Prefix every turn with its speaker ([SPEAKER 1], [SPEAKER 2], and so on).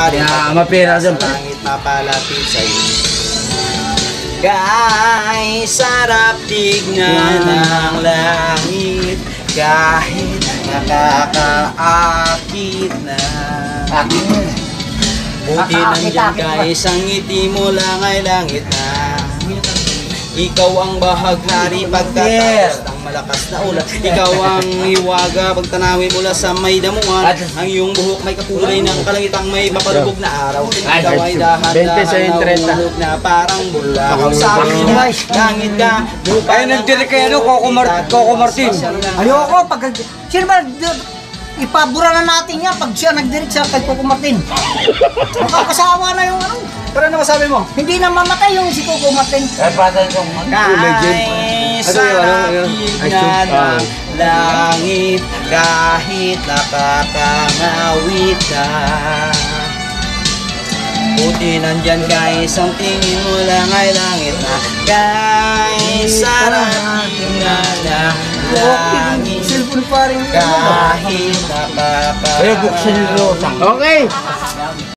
[SPEAKER 1] Yeah, mapira dyan.
[SPEAKER 2] Sa langit mapalapit sa'yo. Kay sarap tignan ng langit kahit nakakaakit na. Buti nandyan kay isang ngiti mo lang ay langit na. Ikaw ang bahaghari pagkatapos ng malakas na ulan. Ikaw ang hiwaga pagtanawin mula sa may damuhan. Ang iyong buhok may kakulay ng kalangitang may papalubog na araw. Ikaw ay dahan-dahan na umulog na parang bula. Kung sabi mo, langit ka, lupa
[SPEAKER 3] Ay, nagdirect kayo, Coco Martin.
[SPEAKER 4] Ayoko, pag... Sino ba? Ipabura na natin yan pag siya nagdirect sa kay Coco Martin. Makakasawa na yung ano.
[SPEAKER 2] Pero ano masabi mo?
[SPEAKER 4] Hindi na mamatay yung si Coco Martin.
[SPEAKER 1] Ay, patay kong
[SPEAKER 2] Kay sarap tignan ng langit kahit nakakangawit na. Buti nandyan kay isang tingin mo lang ay langit na. Kay sarap tignan ng langit
[SPEAKER 4] Cellphone pa rin.
[SPEAKER 2] kahit nakakangawit.
[SPEAKER 1] Okay.